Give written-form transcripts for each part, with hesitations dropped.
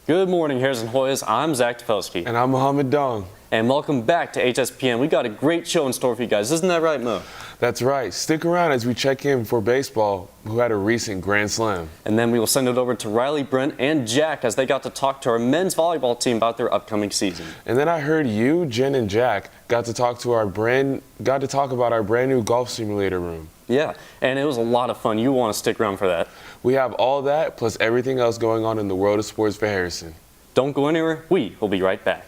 Good morning, Hares and Hoyas. I'm Zach Topelski. And I'm Mohammed Dong. And welcome back to Hspn. We got a great show in store for you guys. Isn't that right, Mo? That's right. Stick around as we check in for baseball, who had a recent Grand Slam. And then we will send it over to Riley, Brent, and Jack as they got to talk to our men's volleyball team about their upcoming season. And then I heard you, Jen, and Jack got to talk about our brand new golf simulator room. Yeah, and it was a lot of fun. You want to stick around for that. We have all that plus everything else going on in the world of sports for Harrison. Don't go anywhere. We will be right back.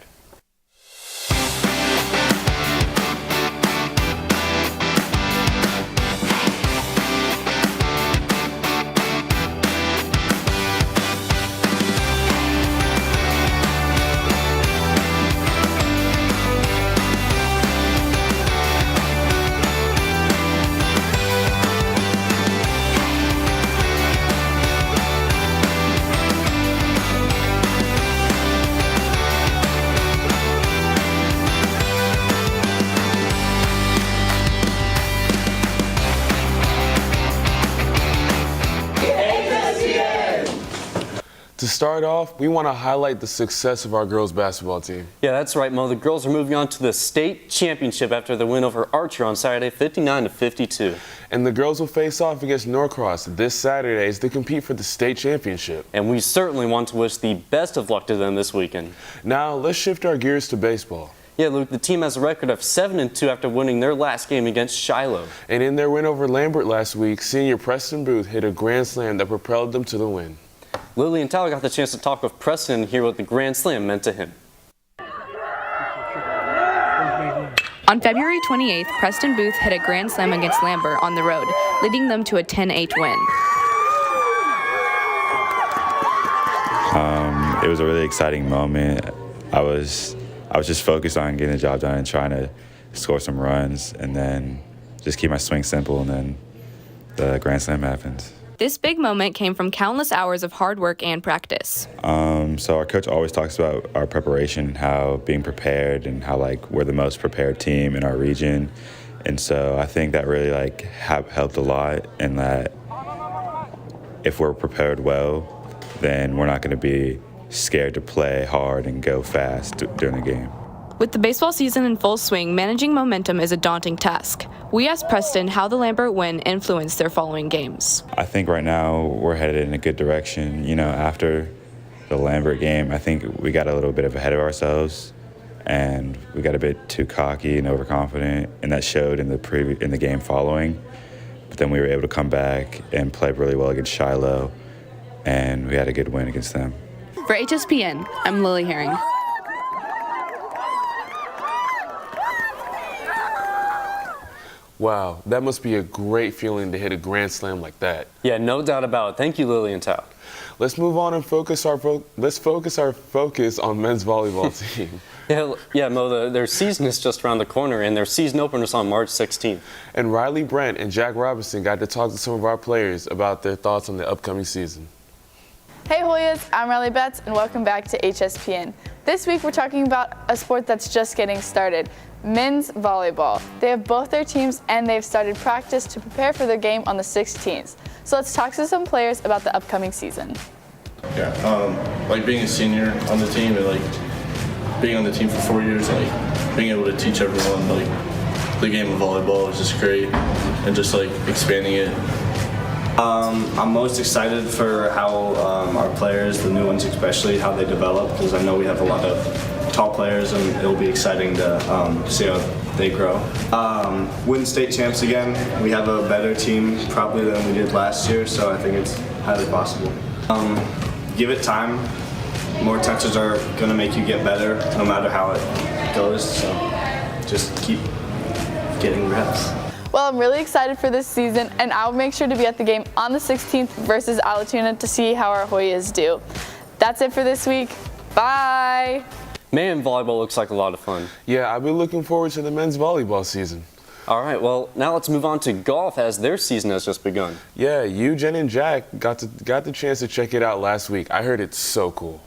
To start off, we want to highlight the success of our girls basketball team. Yeah, that's right, Mo. The girls are moving on to the state championship after the win over Archer on Saturday, 59-52. And the girls will face off against Norcross this Saturday as they compete for the state championship. And we certainly want to wish the best of luck to them this weekend. Now, let's shift our gears to baseball. Yeah, Luke, the team has a record of 7-2 after winning their last game against Shiloh. And in their win over Lambert last week, senior Preston Booth hit a grand slam that propelled them to the win. Lily and Tyler got the chance to talk with Preston and hear what the Grand Slam meant to him. On February 28th, Preston Booth hit a Grand Slam against Lambert on the road, leading them to a 10-8 win. It was a really exciting moment. I was just focused on getting the job done and trying to score some runs and then just keep my swing simple, and then the Grand Slam happened. This big moment came from countless hours of hard work and practice. So our coach always talks about our preparation, how being prepared, and how we're the most prepared team in our region. And so I think that really helped a lot, and that if we're prepared well, then we're not going to be scared to play hard and go fast during the game. With the baseball season in full swing, managing momentum is a daunting task. We asked Preston how the Lambert win influenced their following games. I think right now we're headed in a good direction. You know, after the Lambert game, I think we got a little bit ahead of ourselves, and we got a bit too cocky and overconfident, and that showed in the game following. But then we were able to come back and play really well against Shiloh, and we had a good win against them. For Hspn, I'm Lily Herring. Wow, that must be a great feeling to hit a grand slam like that. Yeah, no doubt about it. Thank you, Lily and Tyler. Let's move on and focus our focus on men's volleyball team. Yeah, Mo, their season is just around the corner, and their season opener is on March 16th. And Riley, Brent, and Jack Robinson got to talk to some of our players about their thoughts on the upcoming season. Hey Hoyas, I'm Riley Betts, and welcome back to Hspn. This week we're talking about a sport that's just getting started, men's volleyball. They have both their teams and they've started practice to prepare for their game on the 16th. So let's talk to some players about the upcoming season. Yeah, being a senior on the team and being on the team for 4 years, being able to teach everyone the game of volleyball is just great, and just expanding it. I'm most excited for how our players, the new ones especially, how they develop, because I know we have a lot of tall players, and it'll be exciting to see how they grow. Win state champs again. We have a better team probably than we did last year, so I think it's highly possible. Give it time. More touches are going to make you get better no matter how it goes, so just keep getting reps. Well, I'm really excited for this season, and I'll make sure to be at the game on the 16th versus Allatoona to see how our Hoyas do. That's it for this week. Bye! Man, volleyball looks like a lot of fun. Yeah, I've been looking forward to the men's volleyball season. All right, well, now let's move on to golf as their season has just begun. Yeah, you, Jen, and Jack got the chance to check it out last week. I heard it's so cool.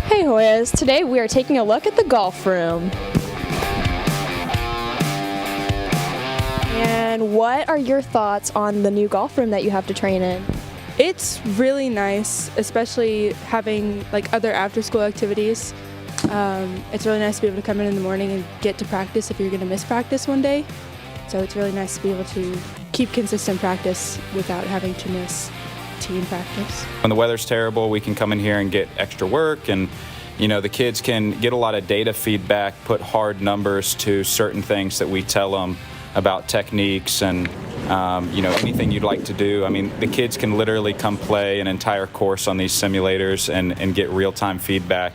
Hey Hoyas, today we are taking a look at the golf room. And what are your thoughts on the new golf room that you have to train in? It's really nice, especially having like other after-school activities. It's really nice to be able to come in the morning and get to practice if you're going to miss practice one day. So it's really nice to be able to keep consistent practice without having to miss team practice. When the weather's terrible, we can come in here and get extra work, and the kids can get a lot of data feedback, put hard numbers to certain things that we tell them about techniques and anything you'd like to do. I mean, the kids can literally come play an entire course on these simulators and get real-time feedback.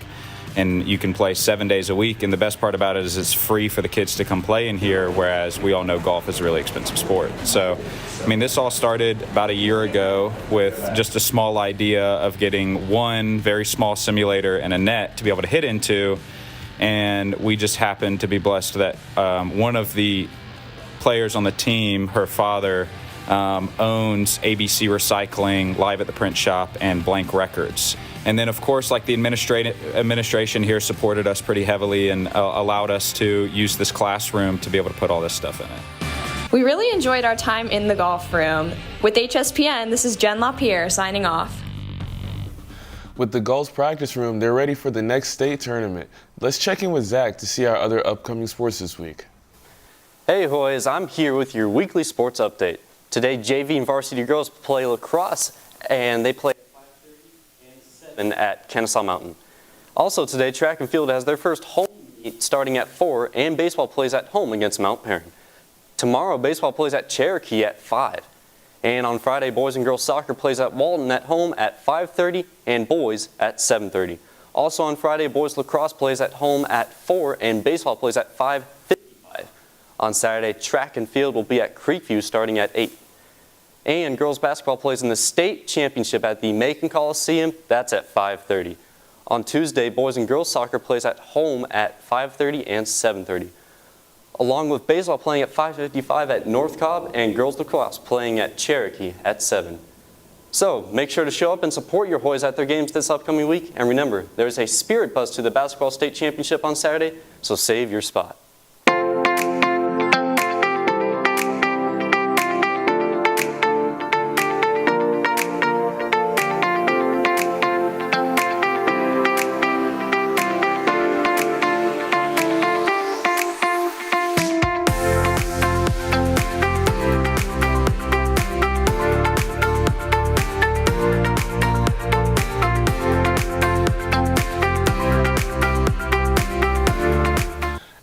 And you can play 7 days a week, and the best part about it is it's free for the kids to come play in here, whereas we all know golf is a really expensive sport. So, I mean, this all started about a year ago with just a small idea of getting one very small simulator and a net to be able to hit into, and we just happened to be blessed that one of the players on the team, her father, owns ABC Recycling, Live at the Print Shop, and Blank Records. And then, of course, like the administration here supported us pretty heavily and allowed us to use this classroom to be able to put all this stuff in it. We really enjoyed our time in the golf room. With HSPN, this is Jen LaPierre signing off. With the golf practice room, they're ready for the next state tournament. Let's check in with Zach to see our other upcoming sports this week. Hey Hoyas, I'm here with your weekly sports update. Today, JV and varsity girls play lacrosse, and they play at Kennesaw Mountain. Also today, track and field has their first home meet starting at 4, and baseball plays at home against Mount Perrin. Tomorrow, baseball plays at Cherokee at 5. And on Friday, boys and girls soccer plays at Walton at home at 5:30 and boys at 7:30. Also on Friday, boys lacrosse plays at home at 4 and baseball plays at 5:55. On Saturday, track and field will be at Creekview starting at 8. And girls basketball plays in the state championship at the Macon Coliseum. That's at 5:30. On Tuesday, boys and girls soccer plays at home at 5:30 and 7:30. Along with baseball playing at 5:55 at North Cobb and girls lacrosse playing at Cherokee at 7. So make sure to show up and support your Hoyas at their games this upcoming week. And remember, there's a spirit buzz to the basketball state championship on Saturday, so save your spot.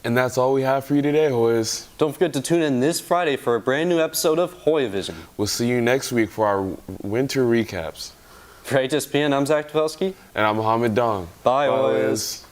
And that's all we have for you today, Hoyas. Don't forget to tune in this Friday for a brand new episode of Hoya Vision. We'll see you next week for our winter recaps. For HSPN, I'm Zach Tvelski. And I'm Mohammed Dong. Bye, Hoyas.